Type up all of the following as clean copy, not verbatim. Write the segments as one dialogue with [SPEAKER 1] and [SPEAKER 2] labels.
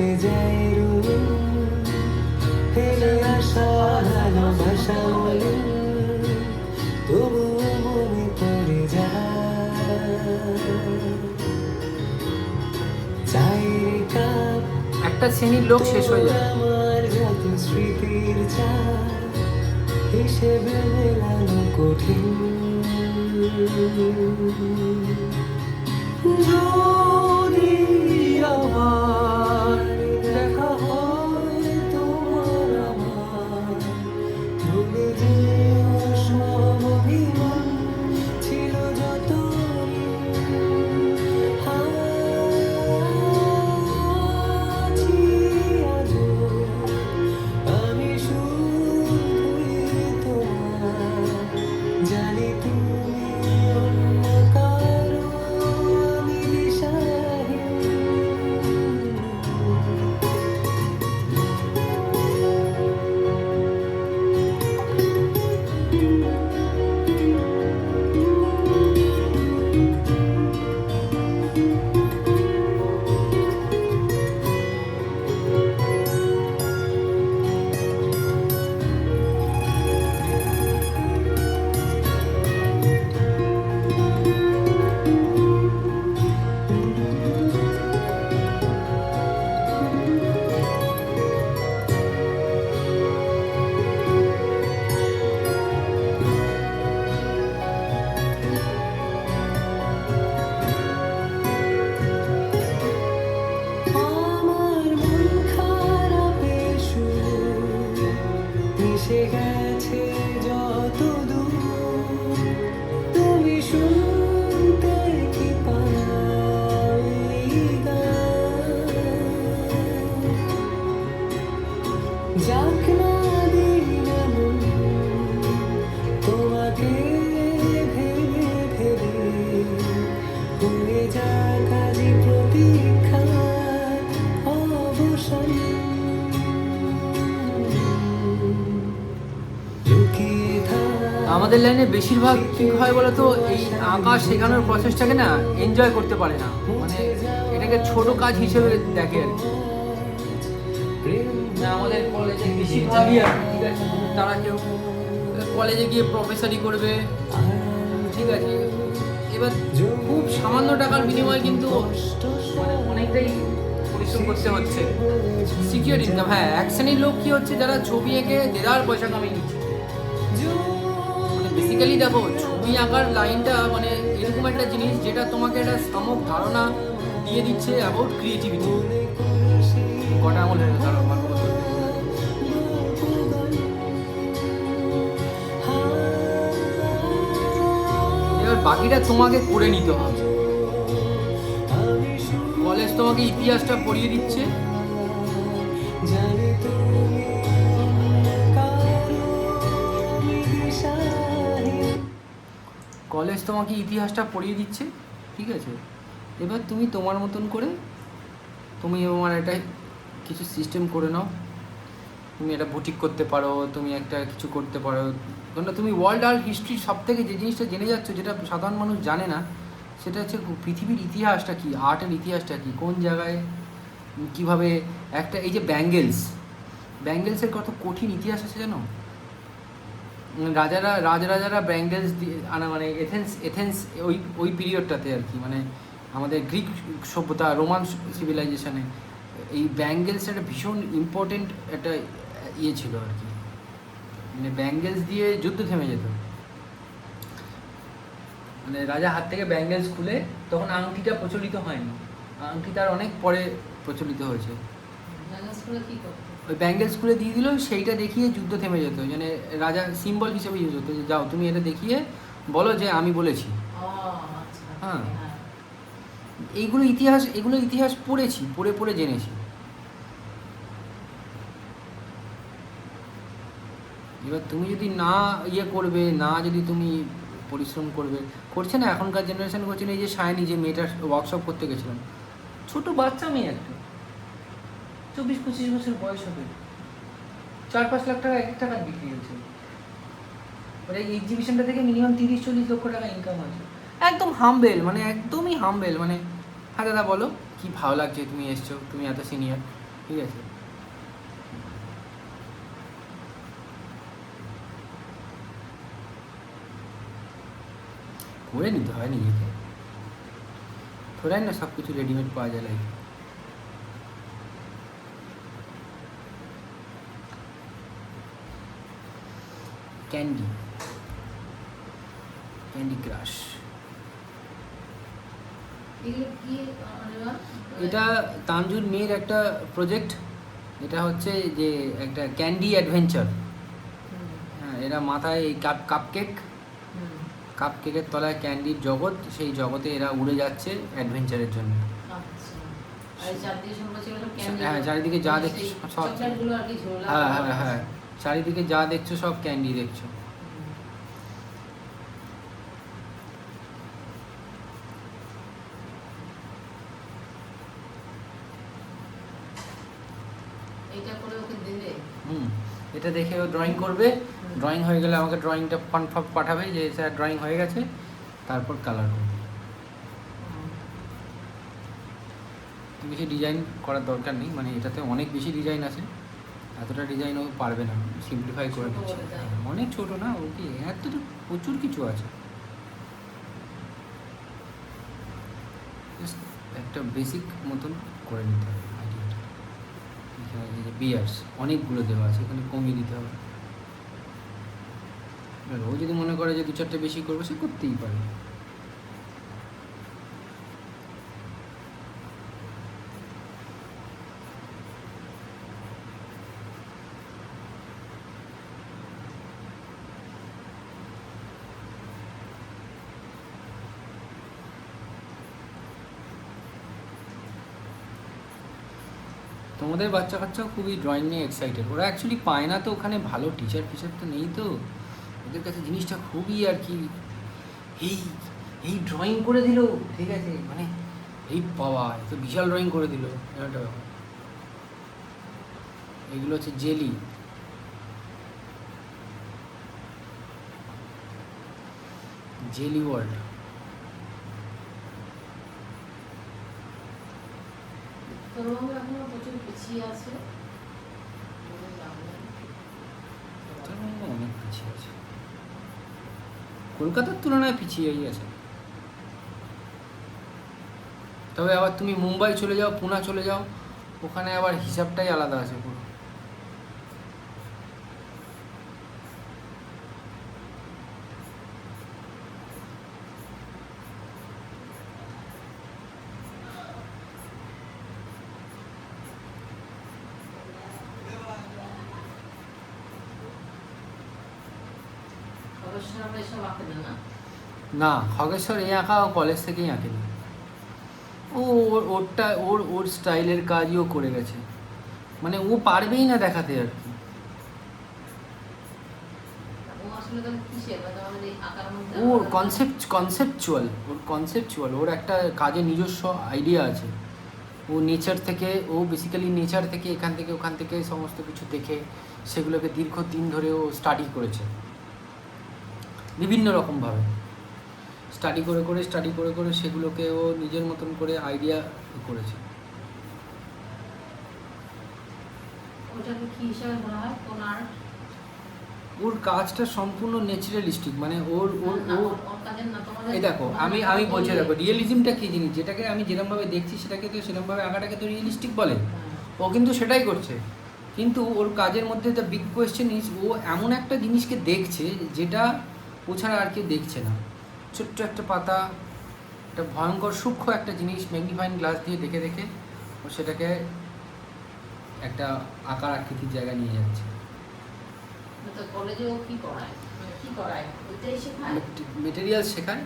[SPEAKER 1] কেটে যায় রোজ ফেলে আসা ভালোবাসা বলে তবুও মনে পড়ে যায় কাপ
[SPEAKER 2] একটা শ্রেণীর লোক শেষ হয়ে যায়।
[SPEAKER 1] আমার যত স্মৃতির চাপ হিসেবে মেলানো কঠিন যদি আবার দেখা হয় তোমার আমার ভুলে যেও সব অভিমান ছিল যত আছি আজও আমি শুধুই তোমার জানি তুমি অন্য কারো আমি দিশাহীন আমার মন খারাপের সুর মিশে গেছে যত দূর তুমি শুনতে কি পাও এই গান? যাক না দিন এমন তোমাকে ভেবে ভেবে হয়ে যাক আজ প্রতীক্ষার অবসান লুকিয়ে থাক
[SPEAKER 2] আমাদের লাইনে বেশিরভাগ কি হয় বলতো, এই আঁকা শেখানোর প্রসেসটাকে না এনজয় করতে পারে না, মানে এটাকে ছোট কাজ হিসেবে দেখে আর কি। না, আমাদের কলেজে বেশিরভাগই আর কি, ঠিক আছে, তারা কেউ কলেজে গিয়ে প্রফেসরি করবে, ঠিক আছে, এবার খুব সামান্য টাকার বিনিময়ে কিন্তু মানে অনেকটাই পরিশ্রম করতে হচ্ছে। সিকিউর ইনকাম, হ্যাঁ, এক শ্রেণীর লোক কি হচ্ছে যারা ছবি এঁকে দেদার পয়সা কামিয়ে নিচ্ছে। বেসিক্যালি দেখো, ছবি আঁকার লাইনটা মানে এরকম একটা জিনিস যেটা তোমাকে একটা সামগ্রিক ধারণা দিয়ে দিচ্ছে অ্যাবাউট ক্রিয়েটিভিটি। কটা আমল হয়ে গেল এবার বাকিটা তোমাকে করে নিতে হবে। কলেজ তোমাকে ইতিহাসটা পড়িয়ে দিচ্ছে,
[SPEAKER 1] জানি তুমি অন্য কারো আমি দিশাহীন
[SPEAKER 2] কলেজ তোমাকে ইতিহাসটা পড়িয়ে দিচ্ছে, ঠিক আছে, এবার তুমি তোমার মতন করে তুমি আমার একটা কিছু সিস্টেম করে নাও। তুমি একটা বুটিক করতে পারো, তুমি একটা কিছু করতে পারো, কারণ তুমি ওয়ার্ল্ড আর্ট হিস্ট্রি সব থেকে যে জিনিসটা জেনে যাচ্ছ, যেটা সাধারণ মানুষ জানে না, সেটা হচ্ছে পৃথিবীর ইতিহাসটা কী, আর্টের ইতিহাসটা কী, কোন জায়গায় কীভাবে একটা এই যে ব্যাঙ্গেলসের কত কঠিন ইতিহাস আছে জানো। রাজারা ব্যাঙ্গেলস দিয়ে আনা, মানে এথেন্স ওই পিরিয়ডটাতে আর কি, মানে আমাদের গ্রিক সভ্যতা, রোমান সিভিলাইজেশনে এই ব্যাঙ্গেলস একটা ভীষণ ইম্পর্টেন্ট একটা ইয়ে ছিল আর কি, মানে ব্যাঙ্গেলস দিয়ে যুদ্ধ থেমে যেত। মানে রাজা হাত থেকে ব্যাঙ্গেলস খুলে, তখন আংটিটা প্রচলিত হয়নি, আংটি তার অনেক পরে প্রচলিত হয়েছে। ওই ব্যাঙ্গেলস খুলে দিয়ে দিল, সেইটা দেখিয়ে যুদ্ধ থেমে যেত, মানে রাজা সিম্বল হিসেবে ইউজ হতো, যে যাও তুমি এটা দেখিয়ে বলো যে আমি বলেছি। হ্যাঁ, এগুলো ইতিহাস পড়েছি, পড়ে জেনেছি। এবার তুমি যদি না ইয়ে করবে, না যদি তুমি পরিশ্রম করছে না এখনকার জেনারেশন, করছে না। এই যে সায়নী, যে মেয়েটার ওয়ার্কশপ করতে গেছিলাম, ছোট বাচ্চা মেয়ে একটা, 24-25 বছর বয়স হবে, 4-5 লাখ টাকা এক এক টাকার বিক্রি হয়েছে। ওর এই এক্সিবিশনটা থেকে মিনিমাম 30-40 লক্ষ টাকা ইনকাম আছে। একদম হাম্বেল, মানে একদমই হাম্বেল, মানে হ্যাঁ দাদা বলো, কি ভালো লাগছে তুমি এসছো, তুমি এত সিনিয়র, ঠিক আছে? করে নিতে হয় নিজেকে, থোড়াই না সব কিছু রেডিমেড পাওয়া যায় লাইফে। ক্যান্ডি ক্রাশ,
[SPEAKER 3] এগুলো কি অনুরাগ?
[SPEAKER 2] এটা তানজুর মেয়ের একটা প্রজেক্ট। এটা হচ্ছে যে একটা ক্যান্ডি অ্যাডভেঞ্চার। হ্যাঁ, এরা মাথায় এই কাপ কেকের তলায় ক্যান্ডির জগৎ, সেই জগতে এরা উড়ে যাচ্ছে অ্যাডভেঞ্চারের জন্য।
[SPEAKER 3] আচ্ছা, আর চারদিকে সব বলছে এগুলো ক্যান্ডি।
[SPEAKER 2] হ্যাঁ, চারিদিকে যা দেখছো সব,
[SPEAKER 3] চকলেটগুলো আর কি ঝোলা।
[SPEAKER 2] হ্যাঁ, চারিদিকে যা দেখছো সব ক্যান্ডি দেখছো।
[SPEAKER 3] এইটা করে ওকে দিলে
[SPEAKER 2] এটা দেখে ও ড্রয়িং করবে, ড্রয়িং হয়ে গেলে আমাকে ড্রয়িংটা কনফার্ম পাঠাবে যে স্যার ড্রয়িং হয়ে গেছে, তারপর কালার করবে। বেশি ডিজাইন করার দরকার নেই, মানে এটাতে অনেক বেশি ডিজাইন আছে, এতটা ডিজাইন ও পারবে না, সিম্পলিফাই করে
[SPEAKER 3] ছোট
[SPEAKER 2] দিচ্ছে।
[SPEAKER 3] বলে দেয়।
[SPEAKER 2] অনেক ছোটো না, ও কি এত তো প্রচুর কিছু আছে। Just একটা বেসিক মতন করে নিতে হবে আইডিয়াটা। এখানে এই যে বিয়ার্স অনেকগুলো দেওয়া আছে, এখানে কমিয়ে দিতে হবে। এবার ও যদি মনে করে যে 2-4টে বেশি করবে, সে করতেই পারে। তোমাদের বাচ্চা কাচ্চাও খুবই ড্রয়িং নিয়ে এক্সাইটেড। ওরা অ্যাকচুয়ালি পায় না তো, ওখানে ভালো টিচার ফিচার তো নেই তো, ওদের কাছে জিনিসটা খুবই আর কি, এই এই ড্রয়িং করে দিল, ঠিক আছে, মানে এই পাওয়া, তো বিশাল ড্রয়িং করে দিল, একটা ব্যাপার। এগুলো হচ্ছে জেলি, জেলি ওয়ার্ল্ড।
[SPEAKER 3] তরুণ এখনো প্রচুর পিছিয়ে আছে।
[SPEAKER 2] অনেক পিছিয়ে আছে, কলকাতার তুলনায় পিছিয়েই আছে। তবে আবার তুমি মুম্বাই চলে যাও, পুনা চলে যাও, ওখানে আবার হিসাবটাই আলাদা আছে পুরো।
[SPEAKER 3] অবশ্যই আমরা এসব আঁকে না।
[SPEAKER 2] না, খগেশ্বর এই আঁকা ও কলেজ থেকেই আঁকেনি। ও ওরটা ওর স্টাইলের কাজই ও করে গেছে, মানে ও পারবেই না দেখাতে আর কি।
[SPEAKER 3] ও আসলে তাহলে কিসের, মানে আমাদের এই আঁকার মধ্যে
[SPEAKER 2] ওর কনসেপচুয়াল, ওর একটা কাজে নিজস্ব আইডিয়া আছে। ও নেচার থেকে, ও বেসিক্যালি নেচার থেকে, এখান থেকে ওখান থেকে সমস্ত কিছু দেখে সেগুলোকে দীর্ঘদিন ধরে ও স্টাডি করেছে, বিভিন্ন রকমভাবে স্টাডি করে সেগুলোকে ও নিজের মতন করে আইডিয়া করেছে।
[SPEAKER 3] ওটাকে কি হিসাবে ধরা হয়, কোন আর্ট?
[SPEAKER 2] ওর কাজটা সম্পূর্ণ ন্যাচারালিস্টিক, মানে ওর ওর
[SPEAKER 3] না,
[SPEAKER 2] ও
[SPEAKER 3] ওর কাজের না, তোমাদের
[SPEAKER 2] এই দেখো, আমি বলছি, দেখো রিয়েলিজমটা কী জিনিস, যেটাকে আমি যেরকমভাবে দেখছি সেটাকে তো সেরকমভাবে আঁকাটাকে তো রিয়েলিস্টিক বলে। ও কিন্তু সেটাই করছে, কিন্তু ওর কাজের মধ্যে দ্য বিগ কোয়েশ্চেন ইজ, ও এমন একটা জিনিসকে দেখছে যেটা ও ছাড়া আর কেউ দেখছে না। ছোট্ট একটা পাতা, একটা ভয়ঙ্কর সূক্ষ্ম একটা জিনিস ম্যাগনিফাইং গ্লাস দিয়ে দেখে দেখে ও সেটাকে একটা আকার আকৃতির জায়গায় নিয়ে যাচ্ছে।
[SPEAKER 3] তো কলেজেও কি করায়, মানে কি করায়, ওইটাই শেখায়।
[SPEAKER 2] মেটেরিয়াল শেখায়,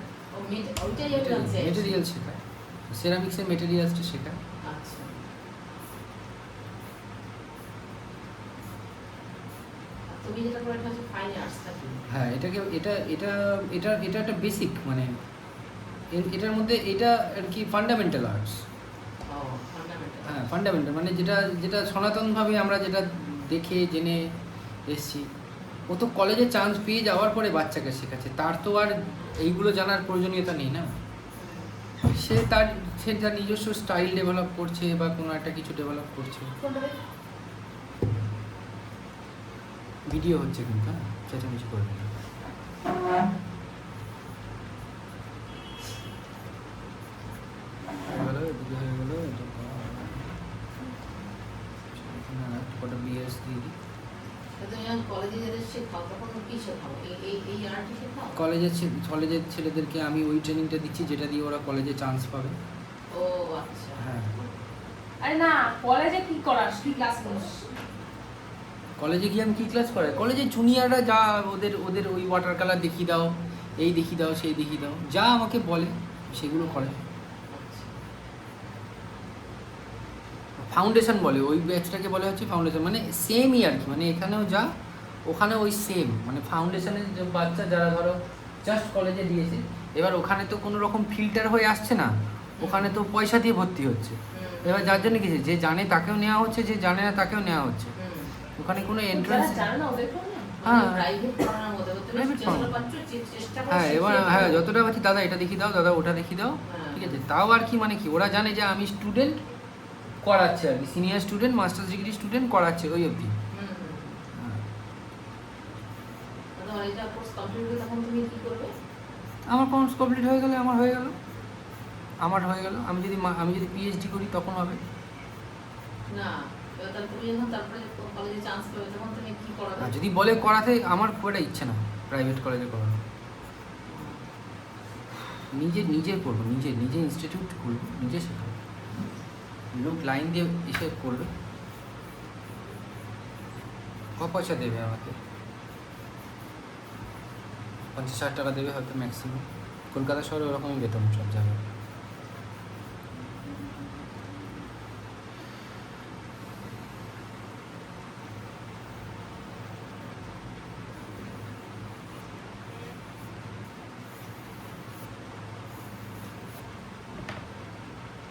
[SPEAKER 3] ওইটাই আমি জানছি।
[SPEAKER 2] মেটেরিয়াল শেখায়, সেরামিক্সের মেটেরিয়ালসটা শেখায়।
[SPEAKER 3] আচ্ছা, তুমি যেটা করে এটা হচ্ছে ফাইন আর্টস নাকি?
[SPEAKER 2] হ্যাঁ, এটা একটা বেসিক, মানে এটার মধ্যে এটা আর কি ফান্ডামেন্টাল আর্টস।
[SPEAKER 3] ও, ফান্ডামেন্টাল।
[SPEAKER 2] হ্যাঁ, ফান্ডামেন্টাল মানে যেটা সনাতনভাবে আমরা যেটা দেখে জেনে এসছি। ও তো কলেজে চান্স পেয়ে যাওয়ার পরে বাচ্চাকে শেখাচ্ছে, তার তো আর এইগুলো জানার প্রয়োজনীয়তা নেই না। সে তার নিজস্ব স্টাইল ডেভেলপ করছে বা কোনো একটা কিছু ডেভেলপ করছে।
[SPEAKER 3] কোনটা রে?
[SPEAKER 2] ভিডিও হচ্ছে কিন্তু, হ্যাঁ, চেঁচামেচি করবে না। হয়ে গেল, এদিকে হয়ে গেল, এটা কটা বিএস দিয়ে দিই।
[SPEAKER 3] তা তুমি যখন কলেজে যেতে শেখাও তখন কি শেখাও? এই আর্টই শেখাও?
[SPEAKER 2] কলেজের ছেলেদেরকে আমি ওই ট্রেনিংটা দিচ্ছি যেটা দিয়ে ওরা কলেজে চান্স পাবে।
[SPEAKER 3] ও আচ্ছা।
[SPEAKER 2] হ্যাঁ,
[SPEAKER 3] আরে না, কলেজে কি করাস? কি ক্লাস করিস?
[SPEAKER 2] কলেজে গিয়ে আমি কী ক্লাস করাই? কলেজে জুনিয়ররা যা ওদের ওই ওয়াটার কালার দেখিয়ে দাও, এই দেখিয়ে দাও, সেই দেখিয়ে দাও, যা আমাকে বলে সেগুলো করে। ফাউন্ডেশন বলে, ওই ব্যাচটাকে বলে হচ্ছে ফাউন্ডেশন, মানে সেমই আর কি, মানে এখানেও যা ওখানে ওই সেম, মানে ফাউন্ডেশনের যে বাচ্চা যারা ধরো জাস্ট কলেজে দিয়েছে, এবার ওখানে তো কোনো রকম ফিল্টার হয়ে আসছে না, ওখানে তো পয়সা দিয়ে ভর্তি হচ্ছে। এবার যার জন্য কিছু যে জানে তাকেও নেওয়া হচ্ছে, যে জানে না তাকেও নেওয়া হচ্ছে। ওখানে কোনো এন্ট্রান্স,
[SPEAKER 3] জানে না ওদেরকেও না?
[SPEAKER 2] হ্যাঁ।
[SPEAKER 3] প্রাইভেট পড়ানোর মধ্যে
[SPEAKER 2] Private
[SPEAKER 3] চেষ্টা
[SPEAKER 2] পড়ানো।
[SPEAKER 3] পাচ্ছ, চেষ্টা করো
[SPEAKER 2] হ্যাঁ, এবার
[SPEAKER 3] শিখিয়ে
[SPEAKER 2] হ্যাঁ
[SPEAKER 3] দাও।
[SPEAKER 2] যতটা পাচ্ছি, দাদা এটা দেখিয়ে দাও, দাদা ওটা দেখিয়ে দাও,
[SPEAKER 3] হ্যাঁ।
[SPEAKER 2] ঠিক আছে। তাও আর কি, মানে কি ওরা জানে যে আমি স্টুডেন্ট করাচ্ছে আর কি, senior student, masters degree student করাচ্ছে ওই অবধি। হ্যাঁ।
[SPEAKER 3] তোমার এটা কোর্স কমপ্লিট হলে তখন তুমি কি করবে?
[SPEAKER 2] আমার কোর্স কমপ্লিট হয়ে গেলে আমার হয়ে গেল। আমি যদি পিএইচডি করি তখন হবে।
[SPEAKER 3] না, এবার তাহলে তুমি যখন তারপরে কলেজে চান্স পাবে তখন তুমি কি করাবে?
[SPEAKER 2] আর যদি বলে করাতে, আমার খুব একটা ইচ্ছে না প্রাইভেট কলেজে করানো। নিজে করবো, নিজে ইনস্টিটিউট খুলবো, নিজে শেখাবো, লোক লাইন দিয়ে এসে করবে। পয়সা দেবে আমাকে? 50,000 টাকা দেবে হয়তো ম্যাক্সিমাম। কলকাতা শহরে ওরকমই বেতন সব জায়গায়।